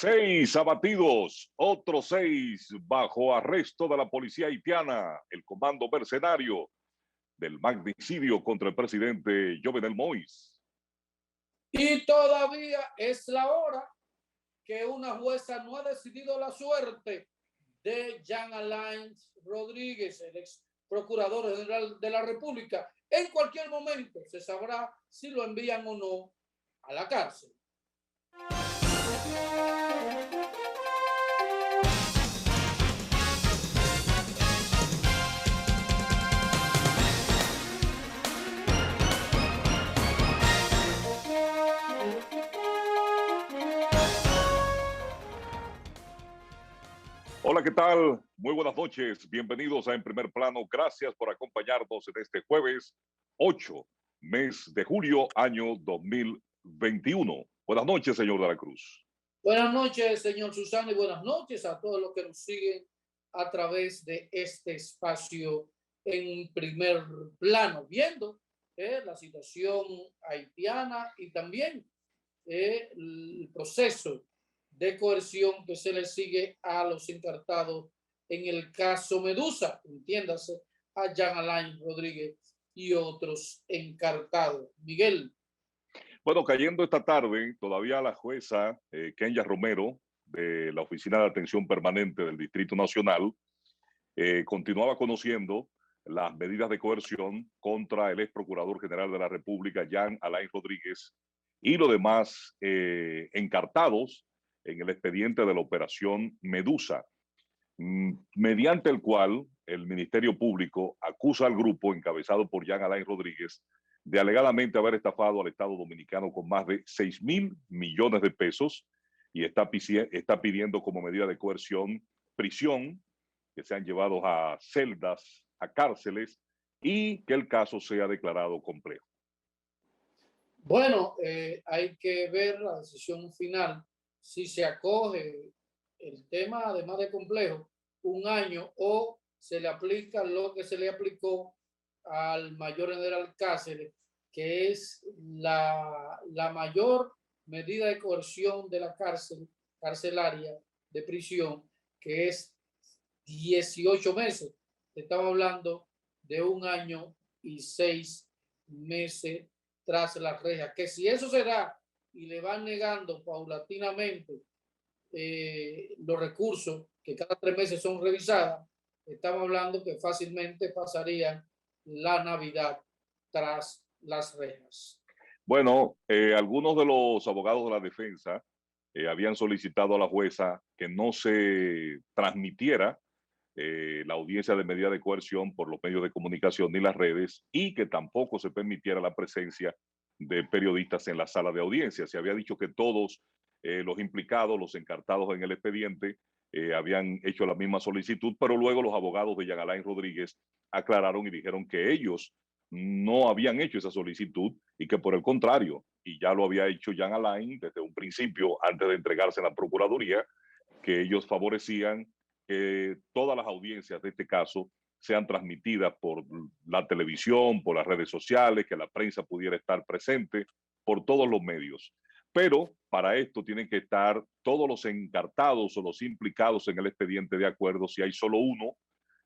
6 abatidos, otros 6 bajo arresto de la policía haitiana, el comando mercenario del magnicidio contra el presidente Jovenel Moïse. Y todavía es la hora que una jueza no ha decidido la suerte de Jean Alain Rodríguez, el ex procurador general de la República. En cualquier momento se sabrá si lo envían o no a la cárcel. Hola, ¿qué tal? Muy buenas noches. Bienvenidos a En Primer Plano. Gracias por acompañarnos en este jueves 8, mes de julio, año 2021. Buenas noches, señor de la Cruz. Buenas noches, señor Susana, y buenas noches a todos los que nos siguen a través de este espacio En Primer Plano, viendo la situación haitiana y también el proceso de coerción que se le sigue a los encartados en el caso Medusa, entiéndase, a Jean Alain Rodríguez y otros encartados. Miguel. Bueno, cayendo esta tarde, todavía la jueza Kenya Romero, de la Oficina de Atención Permanente del Distrito Nacional, continuaba conociendo las medidas de coerción contra el ex procurador general de la República, Jean Alain Rodríguez, y los demás encartados en el expediente de la operación Medusa, mediante el cual el Ministerio Público acusa al grupo encabezado por Jean Alain Rodríguez de alegadamente haber estafado al Estado Dominicano con más de 6,000 millones de pesos y está pidiendo como medida de coerción prisión, que sean llevados a celdas, a cárceles, y que el caso sea declarado complejo. Bueno, hay que ver la decisión final, si se acoge el tema, además de complejo, 1 año, o se le aplica lo que se le aplicó al mayor general Cáceres, que es la mayor medida de coerción de la carcelaria de prisión, que es 18 meses. Estamos hablando de 1 año y 6 meses tras las rejas, que si eso se da y le van negando paulatinamente los recursos que cada 3 meses son revisadas, estamos hablando que fácilmente pasarían la Navidad tras las rejas. Bueno, algunos de los abogados de la defensa habían solicitado a la jueza que no se transmitiera la audiencia de medida de coerción por los medios de comunicación ni las redes, y que tampoco se permitiera la presencia de periodistas en la sala de audiencia. Se había dicho que todos los implicados, los encartados en el expediente, habían hecho la misma solicitud, pero luego los abogados de Jean Alain Rodríguez aclararon y dijeron que ellos no habían hecho esa solicitud y que por el contrario, y ya lo había hecho Jean Alain desde un principio antes de entregarse a la Procuraduría, que ellos favorecían que todas las audiencias de este caso sean transmitidas por la televisión, por las redes sociales, que la prensa pudiera estar presente, por todos los medios. Pero para esto tienen que estar todos los encartados o los implicados en el expediente de acuerdo. Si hay solo uno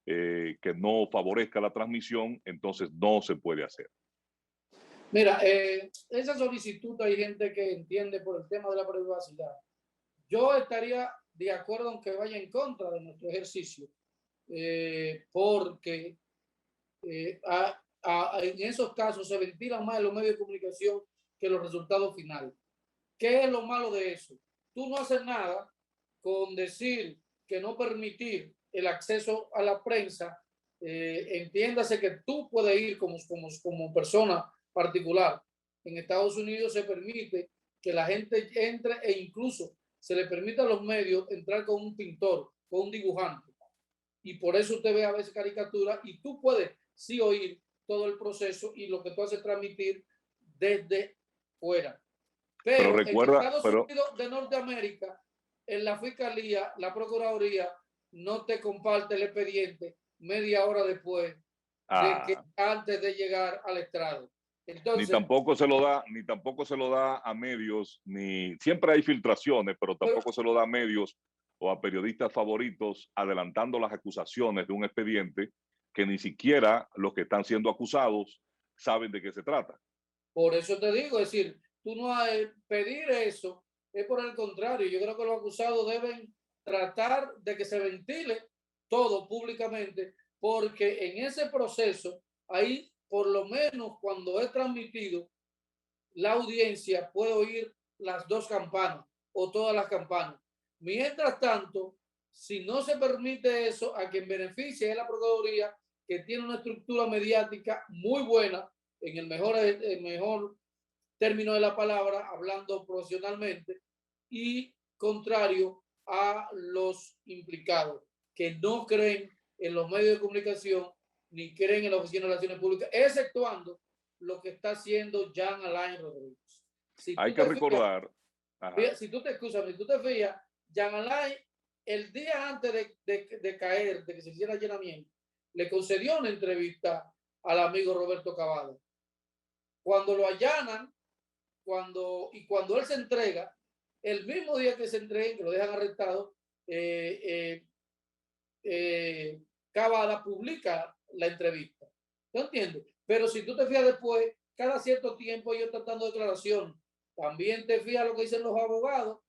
que no favorezca la transmisión, entonces no se puede hacer. Mira, esa solicitud hay gente que entiende por el tema de la privacidad. Yo estaría de acuerdo aunque vaya en contra de nuestro ejercicio, porque en esos casos se ventilan más los medios de comunicación que los resultados finales. ¿Qué es lo malo de eso? Tú no haces nada con decir que no permitir el acceso a la prensa, entiéndase que tú puedes ir como persona particular. En Estados Unidos se permite que la gente entre e incluso se le permite a los medios entrar con un pintor, con un dibujante. Y por eso usted ve a veces caricaturas y tú puedes sí oír todo el proceso y lo que tú haces transmitir desde fuera. Pero recuerda, en Estados Unidos de Norteamérica, en la Fiscalía, la Procuraduría no te comparte el expediente media hora después de que antes de llegar al estrado. Entonces, Ni tampoco se lo da a medios, ni siempre hay filtraciones, pero pero tampoco se lo da a medios o a periodistas favoritos adelantando las acusaciones de un expediente que ni siquiera los que están siendo acusados saben de qué se trata. por eso te digo, es decir, tú no hay, pedir eso, es por el contrario. Yo creo que los acusados deben tratar de que se ventile todo públicamente, porque en ese proceso, ahí por lo menos cuando es transmitido, la audiencia puede oír las dos campanas o todas las campanas. Mientras tanto, si no se permite eso, a quien beneficia es la Procuraduría, que tiene una estructura mediática muy buena, en el mejor término de la palabra, hablando profesionalmente, y contrario a los implicados, que no creen en los medios de comunicación ni creen en la Oficina de Relaciones Públicas, exceptuando lo que está haciendo Jean Alain Rodríguez. Si Hay tú que te fijas, recordar, ajá, si tú te excusas, si tú te fijas, Jean Alain, el día antes de caer, de que se hiciera allanamiento, le concedió una entrevista al amigo Roberto Cavada. Cuando lo allanan, cuando él se entrega, el mismo día que se entrega, que lo dejan arrestado, eh, Cavada publica la entrevista. ¿No entiendes? Pero si tú te fijas después, cada cierto tiempo ellos están dando declaración. También te fijas lo que dicen los abogados.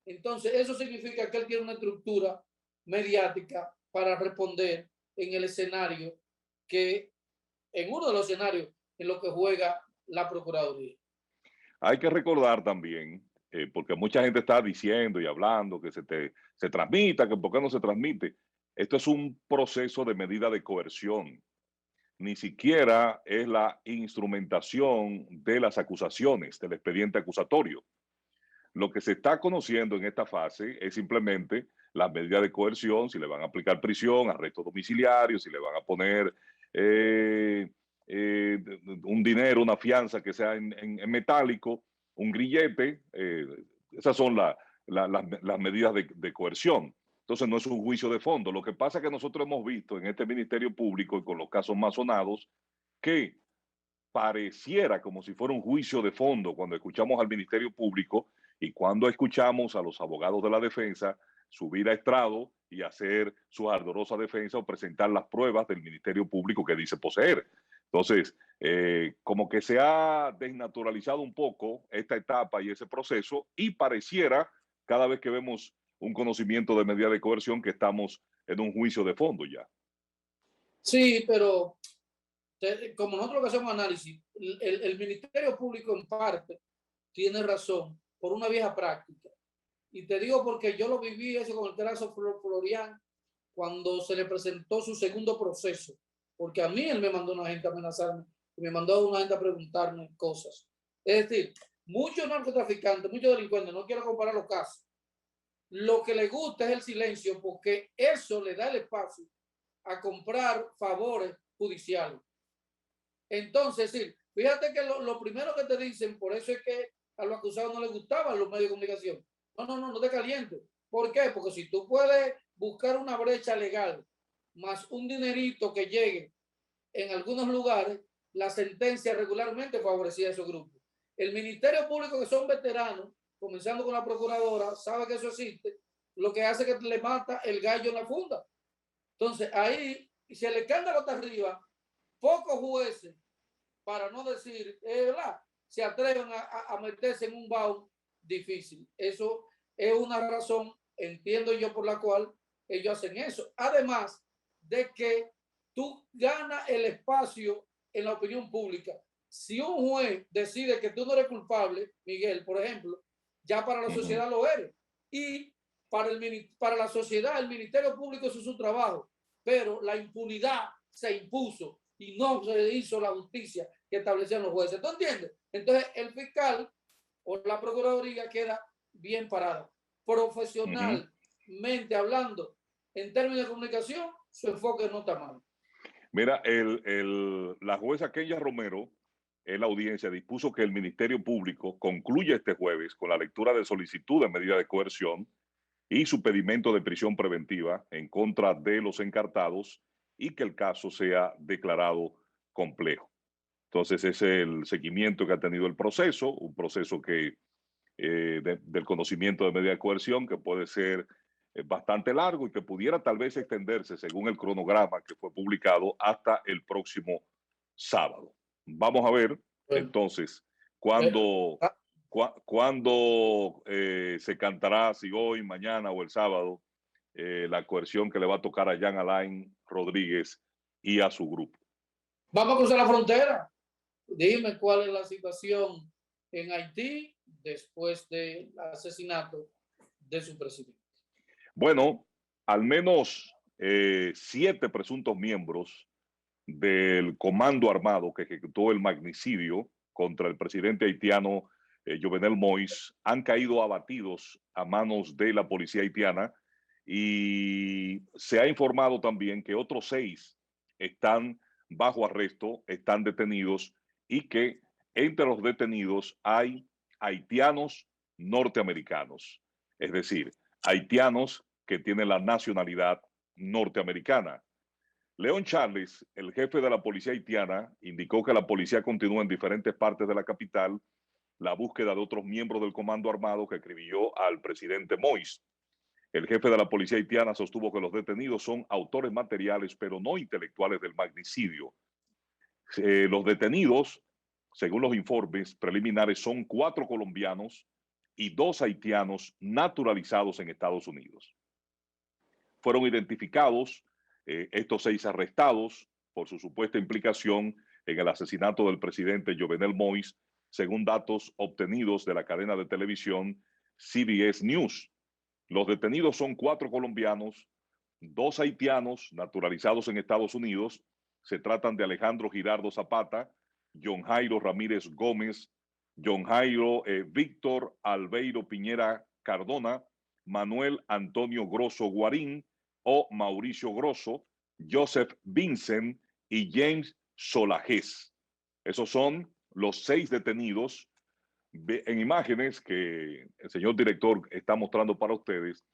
Entonces, eso significa que él tiene una estructura mediática para responder en el escenario que, en uno de los escenarios en los que juega la Procuraduría. hay que recordar también, porque mucha gente está diciendo y hablando que se transmita, que por qué no se transmite. Esto es un proceso de medida de coerción. Ni siquiera es la instrumentación de las acusaciones, del expediente acusatorio. Lo que se está conociendo en esta fase es simplemente las medidas de coerción, si le van a aplicar prisión, arresto domiciliario, si le van a poner eh, eh, un dinero, una fianza que sea en metálico, un grillete. Esas son las medidas de coerción. Entonces no es un juicio de fondo. Lo que pasa es que nosotros hemos visto en este Ministerio Público y con los casos más sonados que pareciera como si fuera un juicio de fondo cuando escuchamos al Ministerio Público y cuando escuchamos a los abogados de la defensa subir a estrado y hacer su ardorosa defensa o presentar las pruebas del Ministerio Público que dice poseer. Entonces, como que se ha desnaturalizado un poco esta etapa y ese proceso y pareciera cada vez que vemos un conocimiento de medida de coerción que estamos en un juicio de fondo ya. Sí, pero como nosotros que hacemos análisis, el Ministerio Público en parte tiene razón por una vieja práctica. Y te digo porque yo lo viví eso con el caso Florian cuando se le presentó su segundo proceso. Porque a mí él me mandó una gente a amenazarme, me mandó a una gente a preguntarme cosas. Es decir, muchos narcotraficantes, muchos delincuentes, no quiero comparar los casos, lo que le gusta es el silencio porque eso le da el espacio a comprar favores judiciales. Entonces, sí, fíjate que lo primero que te dicen, por eso es que a los acusados no les gustaban los medios de comunicación. No te calientes. ¿Por qué? Porque si tú puedes buscar una brecha legal más un dinerito que llegue en algunos lugares, la sentencia regularmente favorecía a esos grupos. El Ministerio Público, que son veteranos, comenzando con la procuradora, sabe que eso existe, lo que hace que le mata el gallo en la funda. Entonces, ahí, si el escándalo está arriba, pocos jueces, para no decir, ¿verdad?, se atreven a meterse en un baúl difícil. Eso es una razón, entiendo yo, por la cual ellos hacen eso. Además de que tú ganas el espacio en la opinión pública. Si un juez decide que tú no eres culpable, Miguel, por ejemplo, ya para la sociedad lo eres. Y para la sociedad, el Ministerio Público hizo su trabajo, pero la impunidad se impuso y no se hizo la justicia que establecían los jueces. ¿Tú entiendes? Entonces, el fiscal o la procuraduría queda bien parada. Profesionalmente hablando, en términos de comunicación, su enfoque no está mal. Mira, la jueza Kenya Romero en la audiencia dispuso que el Ministerio Público concluya este jueves con la lectura de solicitud de medida de coerción y su pedimento de prisión preventiva en contra de los encartados y que el caso sea declarado complejo. Entonces, ese es el seguimiento que ha tenido el proceso, un proceso que del conocimiento de medida de coerción que puede ser bastante largo y que pudiera tal vez extenderse según el cronograma que fue publicado hasta el próximo sábado. Vamos a ver Bueno, entonces eh, cuándo, ah, cuándo se cantará, si hoy, mañana o el sábado, la coerción que le va a tocar a Jean Alain Rodríguez y a su grupo. vamos a cruzar la frontera. Dime cuál es la situación en Haití después del asesinato de su presidente. Bueno, al menos 7 presuntos miembros del comando armado que ejecutó el magnicidio contra el presidente haitiano Jovenel Moïse han caído abatidos a manos de la policía haitiana y se ha informado también que otros 6 están bajo arresto, están detenidos y que entre los detenidos hay haitianos norteamericanos, es decir, haitianos que tienen la nacionalidad norteamericana. Leon Charles, el jefe de la policía haitiana, indicó que la policía continúa en diferentes partes de la capital la búsqueda de otros miembros del comando armado que acribilló al presidente Moïse. El jefe de la policía haitiana sostuvo que los detenidos son autores materiales, pero no intelectuales del magnicidio. Los detenidos, según los informes preliminares, son 4 colombianos y 2 haitianos naturalizados en Estados Unidos. Fueron identificados estos 6 arrestados por su supuesta implicación en el asesinato del presidente Jovenel Moïse, según datos obtenidos de la cadena de televisión CBS News. Los detenidos son 4 colombianos, 2 haitianos naturalizados en Estados Unidos. Se tratan de Alejandro Girardo Zapata, John Jairo Ramírez Gómez, John Jairo Víctor Albeiro Piñera Cardona, Manuel Antonio Grosso Guarín o Mauricio Grosso, Joseph Vincent y James Solajés. Esos son los 6 detenidos en imágenes que el señor director está mostrando para ustedes.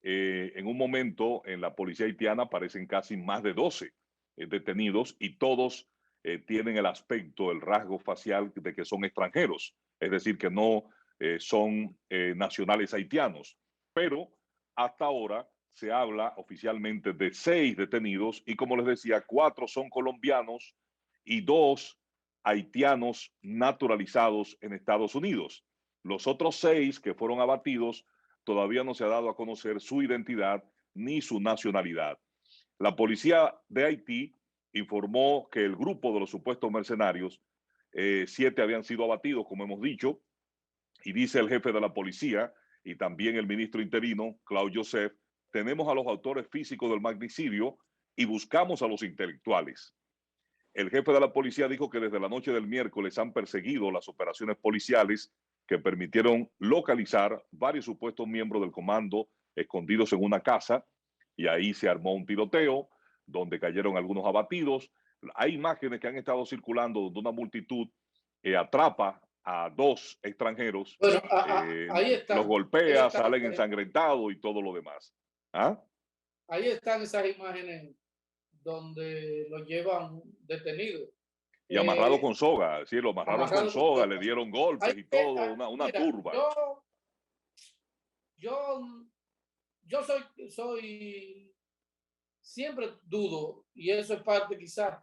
En un momento en la policía haitiana aparecen casi más de 12 detenidos y todos tienen el aspecto, el rasgo facial de que son extranjeros, es decir, que no son nacionales haitianos. Pero hasta ahora se habla oficialmente de 6 detenidos y, como les decía, 4 son colombianos y 2 haitianos naturalizados en Estados Unidos. Los otros 6 que fueron abatidos todavía no se ha dado a conocer su identidad ni su nacionalidad. La policía de Haití informó que el grupo de los supuestos mercenarios, 7 habían sido abatidos, como hemos dicho, y dice el jefe de la policía y también el ministro interino, Claude Joseph, tenemos a los autores físicos del magnicidio y buscamos a los intelectuales. El jefe de la policía dijo que desde la noche del miércoles han perseguido las operaciones policiales que permitieron localizar varios supuestos miembros del comando escondidos en una casa y ahí se armó un tiroteo donde cayeron algunos abatidos. Hay imágenes que han estado circulando donde una multitud atrapa a 2 extranjeros, Bueno, los ahí golpea, están, salen ensangrentados y todo lo demás. ¿Ah? ahí están esas imágenes donde lo llevan detenido. Y amarrado con soga, sí, lo amarraron con Amarrado con soga, le soga. dieron golpes y todo, una Mira, turba. yo, yo soy, siempre dudo, y eso es parte quizás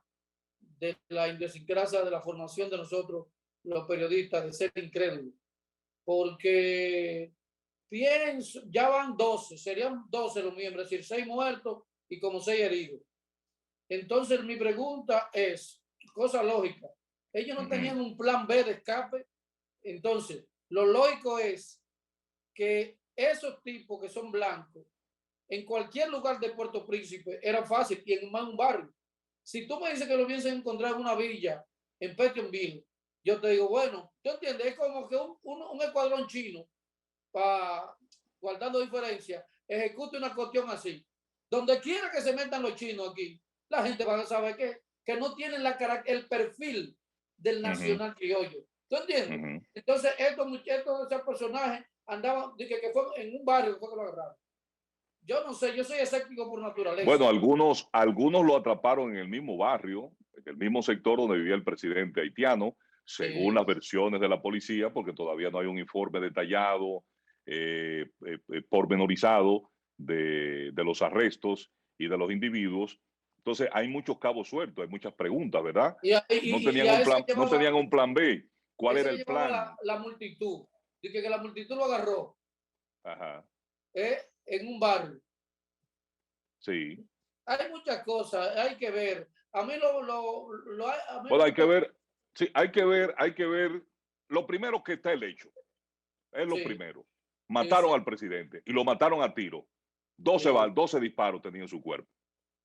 de la idiosincrasia de la formación de nosotros, los periodistas, de ser incrédulos, porque pienso, ya van 12, serían 12 los miembros, es decir, 6 muertos y como 6 heridos. Entonces mi pregunta es, cosa lógica, ellos no tenían un plan B de escape. Entonces lo lógico es que esos tipos que son blancos en cualquier lugar de Puerto Príncipe era fácil y en un barrio. Si tú me dices que lo hubiesen encontrado en una villa en Petionville, yo te digo, bueno, ¿tú entiendes? Es como que un escuadrón chino, guardando diferencias, ejecute una cuestión así. Donde quiera que se metan los chinos aquí, la gente va a saber que no tienen el perfil del nacional criollo. ¿Tú entiendes? Entonces, estos personajes andaban, que fue en un barrio, fue que lo agarraron. yo no sé, yo soy escéptico por naturaleza. Bueno, algunos lo atraparon en el mismo barrio, en el mismo sector donde vivía el presidente haitiano, según las versiones de la policía, porque todavía no hay un informe detallado, pormenorizado de los arrestos y de los individuos. Entonces, hay muchos cabos sueltos, hay muchas preguntas, ¿verdad? Y a ese No tenían un plan B. ¿Cuál era ese el llevaba plan? la multitud. Dice que la multitud lo agarró Ajá, en un barrio. sí. Hay muchas cosas, hay que ver. A mí a mí Bueno, me hay que gusta. ver, sí, hay que ver lo primero que está el hecho. Es lo Sí, primero. sí, Mataron sí, al presidente y lo mataron a tiro. sí, 12 disparos tenía en su cuerpo.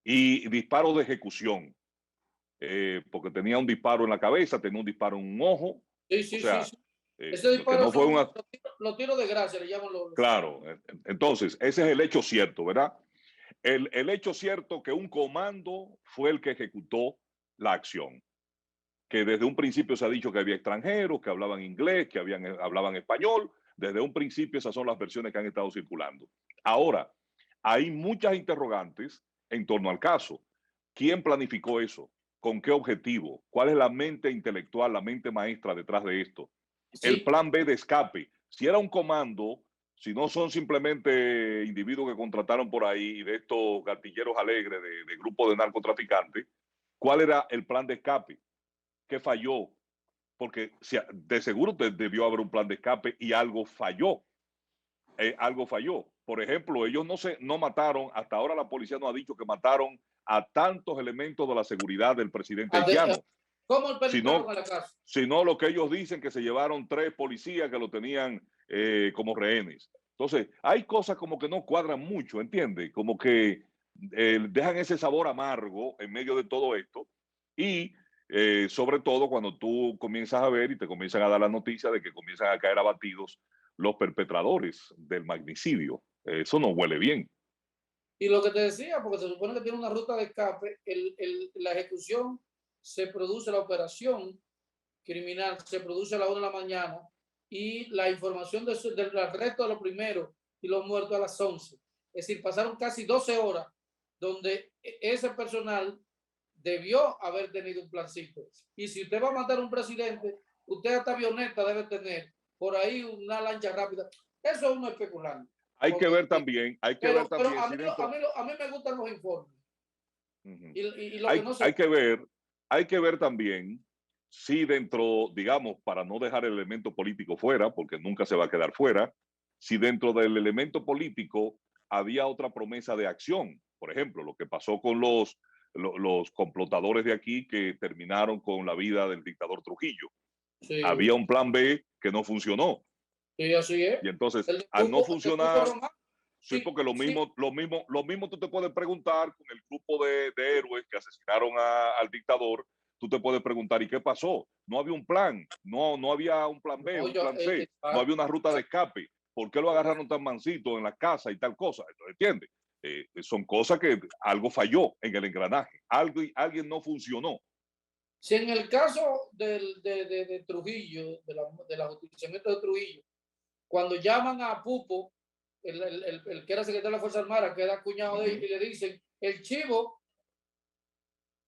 Y disparos de ejecución, porque tenía un disparo en la cabeza, tenía un disparo en un ojo. sí, O sí, sí, sea, sí. Ese que disparo no fue son una... los tiros de gracia, le llaman los. Claro, entonces, ese es el hecho cierto, ¿verdad? El hecho cierto que un comando fue el que ejecutó la acción, que desde un principio se ha dicho que había extranjeros, que hablaban inglés, que hablaban español. Desde un principio esas son las versiones que han estado circulando. Ahora, hay muchas interrogantes en torno al caso. ¿Quién planificó eso? ¿Con qué objetivo? ¿Cuál es la mente intelectual, la mente maestra detrás de esto? El Sí, plan B de escape. Si era un comando, si no son simplemente individuos que contrataron por ahí de estos gatilleros alegres de grupos de narcotraficantes, ¿cuál era el plan de escape? ¿Qué falló? Porque de seguro debió haber un plan de escape y algo falló. Algo falló. Por ejemplo, ellos no mataron, hasta ahora la policía no ha dicho que mataron a tantos elementos de la seguridad del presidente haitiano, ¿cómo penetraron sino, a la casa? sino lo que ellos dicen que se llevaron 3 policías que lo tenían como rehenes. Entonces, hay cosas como que no cuadran mucho, ¿entiendes? Como que dejan ese sabor amargo en medio de todo esto y sobre todo cuando tú comienzas a ver y te comienzan a dar la noticia de que comienzan a caer abatidos los perpetradores del magnicidio. Eso no huele bien. Y lo que te decía, porque se supone que tiene una ruta de escape, la ejecución se produce, la operación criminal se produce a la 1 de la mañana y la información del arresto de los primeros y los muertos a las 11. Es decir, pasaron casi 12 horas donde ese personal debió haber tenido un plancito. Y si usted va a matar a un presidente, usted hasta avioneta debe tener por ahí una lancha rápida. Eso es uno especulando. Porque, Hay que ver pero también si dentro, a mí me gustan los informes. uh-huh. Y lo que no se... hay que ver también si dentro, digamos, para no dejar el elemento político fuera, porque nunca se va a quedar fuera, si dentro del elemento político había otra promesa de acción. Por ejemplo, lo que pasó con los complotadores de aquí que terminaron con la vida del dictador Trujillo. Sí, Había un plan B que no funcionó. sí, así es. Y entonces, El de al no El de Cuco funcionar, Román. sí, Sí, porque sí. lo mismo tú te puedes preguntar con el grupo de héroes que asesinaron al dictador. Tú te puedes preguntar, ¿y qué pasó? No había un plan, no había un plan B, No, un plan C, no había exacto. una ruta de escape. ¿Por qué lo agarraron tan mansito en la casa y tal cosa? Entonces, ¿entiendes? Son cosas que algo falló en el engranaje, alguien no funcionó. Si en el caso de Trujillo, del ajusticiamiento de Trujillo, cuando llaman a Pupo, el que era secretario de la Fuerza Armada, que era cuñado de él, Uh-huh, y le dicen, el chivo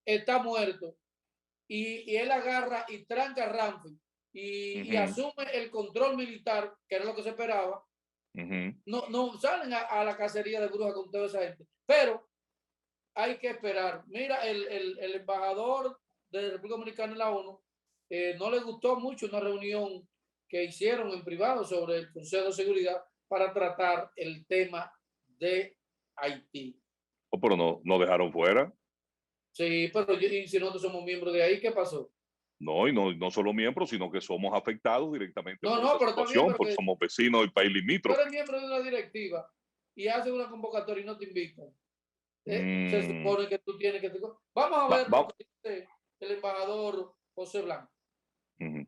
está muerto, y él agarra y tranca a Ramfi y uh-huh, asume el control militar, que era lo que se esperaba. uh-huh. No salen a la cacería de brujas con toda esa gente, pero hay que esperar. Mira, el embajador de República Dominicana en la ONU no le gustó mucho una reunión que hicieron en privado sobre el Consejo de Seguridad para tratar el tema de Haití. Oh, pero no dejaron fuera. Sí, pero y si nosotros somos miembros de ahí, ¿qué pasó? No, y no solo miembros, sino que somos afectados directamente No, por no, esa pero está bien, situación, pero porque que somos vecinos del país tú limítrofe. eres miembro de una directiva y haces una convocatoria y no te invitan. Se Mm, supone que tú tienes que... Vamos a ver lo va. que dice el embajador José Blanco. Ujú.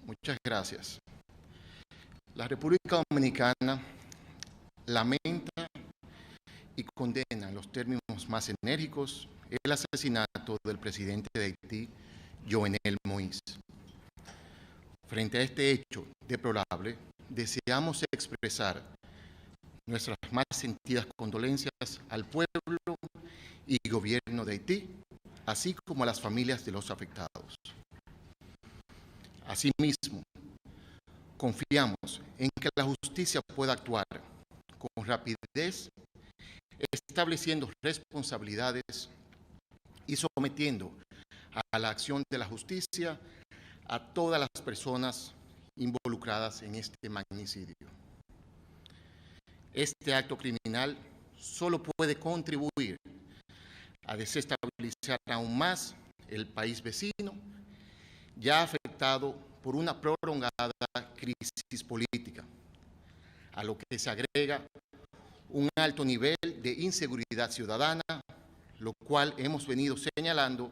Muchas gracias. La República Dominicana lamenta y condena en los términos más enérgicos el asesinato del presidente de Haití, Jovenel Moïse. Frente a este hecho deplorable, deseamos expresar nuestras más sentidas condolencias al pueblo y gobierno de Haití, así como a las familias de los afectados. Asimismo, confiamos en que la justicia pueda actuar con rapidez, estableciendo responsabilidades y sometiendo a la acción de la justicia a todas las personas involucradas en este magnicidio. Este acto criminal solo puede contribuir a desestabilizar aún más el país vecino, ya afectado por una prolongada crisis política, a lo que se agrega un alto nivel de inseguridad ciudadana, lo cual hemos venido señalando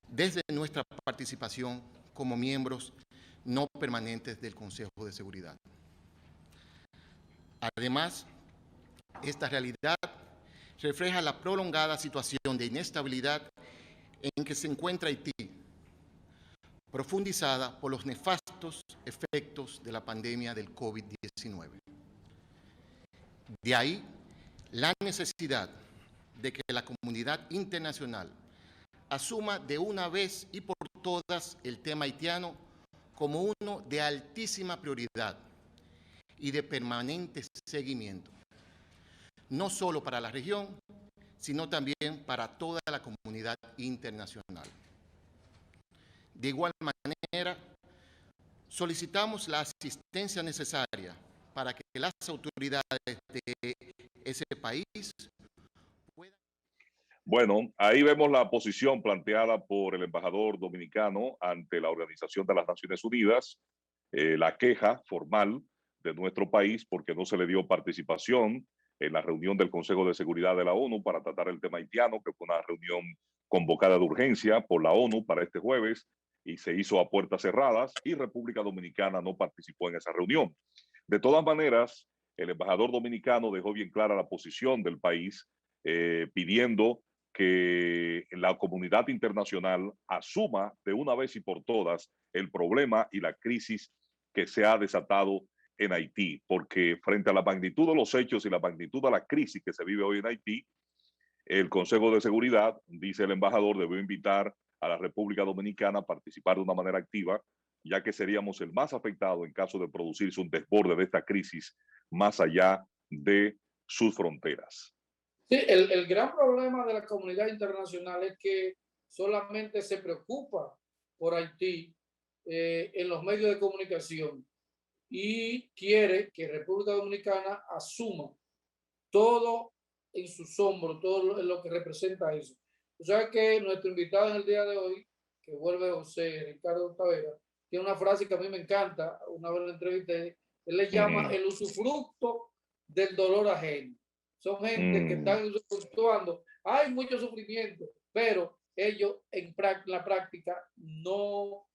desde nuestra participación como miembros no permanentes del Consejo de Seguridad. Además, esta realidad refleja la prolongada situación de inestabilidad en que se encuentra Haití, profundizada por los nefastos efectos de la pandemia del COVID-19. De ahí la necesidad de que la comunidad internacional asuma de una vez y por todas el tema haitiano como uno de altísima prioridad y de permanente seguimiento, no solo para la región, sino también para toda la comunidad internacional. De igual manera, solicitamos la asistencia necesaria para que las autoridades de ese país puedan... Bueno, ahí vemos la posición planteada por el embajador dominicano ante la Organización de las Naciones Unidas, la queja formal de nuestro país porque no se le dio participación en la reunión del Consejo de Seguridad de la ONU para tratar el tema haitiano, que fue una reunión convocada de urgencia por la ONU para este jueves y se hizo a puertas cerradas y República Dominicana no participó en esa reunión. De todas maneras, el embajador dominicano dejó bien clara la posición del país pidiendo que la comunidad internacional asuma de una vez y por todas el problema y la crisis que se ha desatado en Haití, porque frente a la magnitud de los hechos y la magnitud de la crisis que se vive hoy en Haití, el Consejo de Seguridad, dice el embajador, debió invitar a la República Dominicana a participar de una manera activa, ya que seríamos el más afectado en caso de producirse un desborde de esta crisis más allá de sus fronteras. Sí, el gran problema de la comunidad internacional es que solamente se preocupa por Haití en los medios de comunicación y quiere que República Dominicana asuma todo en sus hombros, todo lo que representa eso. O sea que nuestro invitado en el día de hoy, que vuelve José Ricardo Tavera, tiene una frase que a mí me encanta, una vez la entrevisté, él le llama el usufructo del dolor ajeno. Son gente que están usufructuando, hay mucho sufrimiento, pero ellos en la práctica no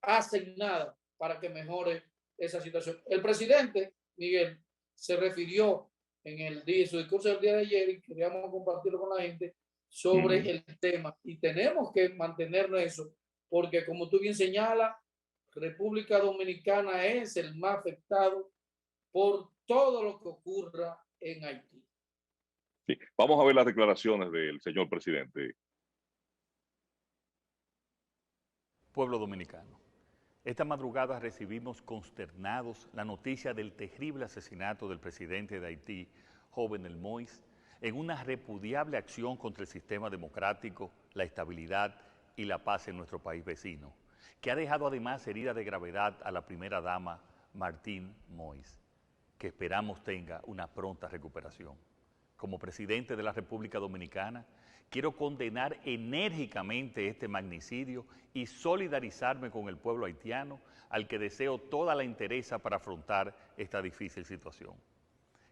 hacen nada para que mejore esa situación. El presidente, Miguel, se refirió en su discurso del día de ayer y queríamos compartirlo con la gente sobre el tema y tenemos que mantenernos eso porque como tú bien señalas, República Dominicana es el más afectado por todo lo que ocurra en Haití. Sí. Vamos a ver las declaraciones del señor presidente. Pueblo dominicano. Esta madrugada recibimos consternados la noticia del terrible asesinato del presidente de Haití, Jovenel Moïse, en una repudiable acción contra el sistema democrático, la estabilidad y la paz en nuestro país vecino, que ha dejado además herida de gravedad a la primera dama, Martine Moïse, que esperamos tenga una pronta recuperación. Como presidente de la República Dominicana, quiero condenar enérgicamente este magnicidio y solidarizarme con el pueblo haitiano, al que deseo toda la entereza para afrontar esta difícil situación.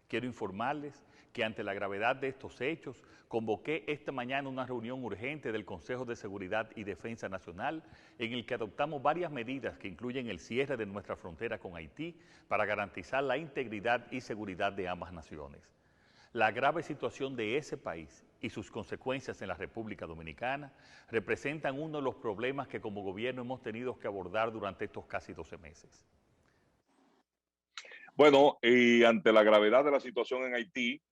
Quiero informarles que ante la gravedad de estos hechos, convoqué esta mañana una reunión urgente del Consejo de Seguridad y Defensa Nacional, en el que adoptamos varias medidas que incluyen el cierre de nuestra frontera con Haití para garantizar la integridad y seguridad de ambas naciones. La grave situación de ese país y sus consecuencias en la República Dominicana representan uno de los problemas que como gobierno hemos tenido que abordar durante estos casi 12 meses. Bueno, y ante la gravedad de la situación en Haití,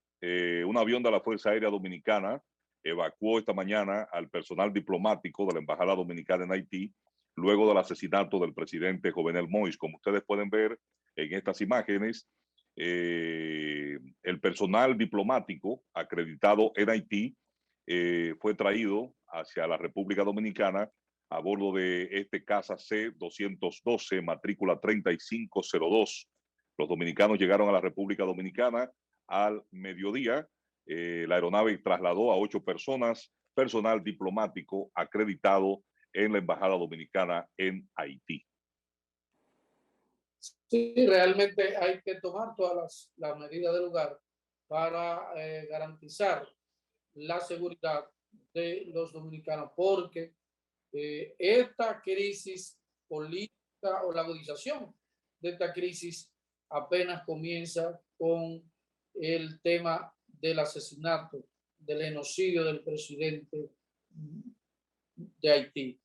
un avión de la Fuerza Aérea Dominicana evacuó esta mañana al personal diplomático de la Embajada Dominicana en Haití, luego del asesinato del presidente Jovenel Moïse. Como ustedes pueden ver en estas imágenes, el personal diplomático acreditado en Haití fue traído hacia la República Dominicana a bordo de este Casa C-212, matrícula 3502. Los dominicanos llegaron a la República Dominicana al mediodía. La aeronave trasladó a 8 personas, personal diplomático acreditado en la Embajada Dominicana en Haití. Sí, realmente hay que tomar todas las medidas del lugar para garantizar la seguridad de los dominicanos, porque esta crisis política o la agudización de esta crisis apenas comienza con el tema del asesinato, del genocidio del presidente de Haití.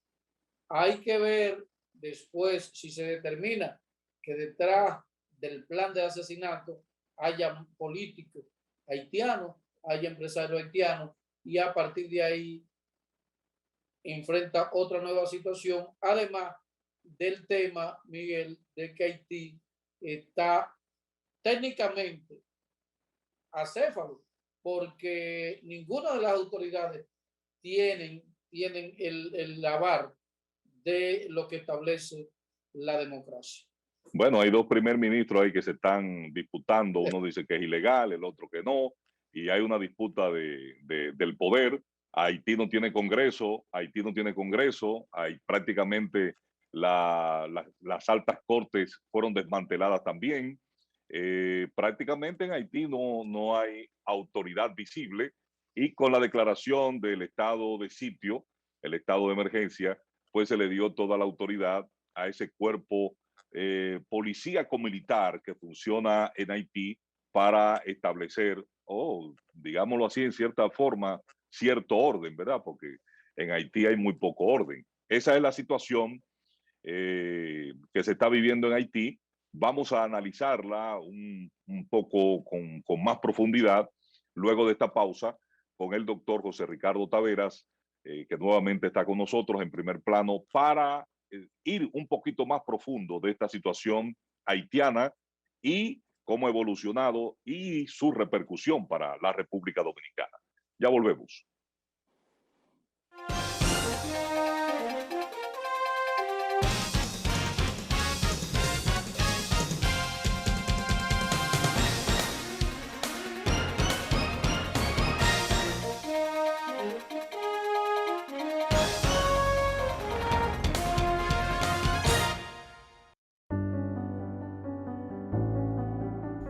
Hay que ver después si se determina que detrás del plan de asesinato haya políticos haitianos, haya empresarios haitianos, y a partir de ahí enfrenta otra nueva situación, además del tema, Miguel, de que Haití está técnicamente acéfalo, porque ninguna de las autoridades tienen el aval de lo que establece la democracia. Bueno, hay 2 primer ministros ahí que se están disputando. Uno dice que es ilegal, el otro que no, y hay una disputa del poder. Haití no tiene Congreso, hay prácticamente las altas cortes fueron desmanteladas también. Prácticamente en Haití no hay autoridad visible, y con la declaración del estado de sitio, el estado de emergencia, pues se le dio toda la autoridad a ese cuerpo policíaco-militar que funciona en Haití para establecer, digámoslo así, en cierta forma, cierto orden, ¿verdad? Porque en Haití hay muy poco orden. Esa es la situación que se está viviendo en Haití. Vamos a analizarla un poco con más profundidad luego de esta pausa con el doctor José Ricardo Taveras, que nuevamente está con nosotros en primer plano para ir un poquito más profundo de esta situación haitiana y cómo ha evolucionado y su repercusión para la República Dominicana. Ya volvemos.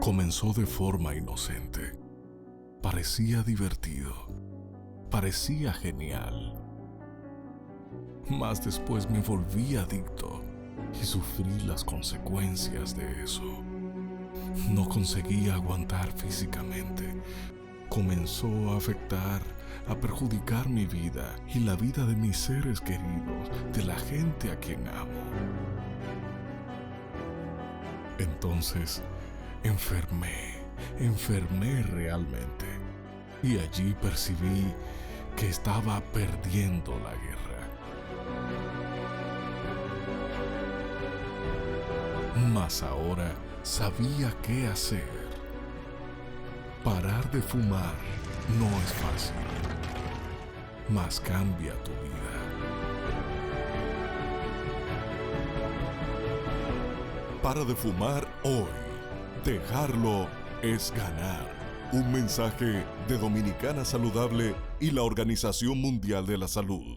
Comenzó de forma inocente. Parecía divertido. Parecía genial. Mas después me volví adicto y sufrí las consecuencias de eso. No conseguía aguantar físicamente. Comenzó a afectar, a perjudicar mi vida y la vida de mis seres queridos, de la gente a quien amo. Entonces, enfermé realmente, y allí percibí que estaba perdiendo la guerra. Mas ahora sabía qué hacer. Parar de fumar no es fácil, mas cambia tu vida. Para de fumar hoy. Dejarlo es ganar. Un mensaje de Dominicana Saludable y la Organización Mundial de la Salud.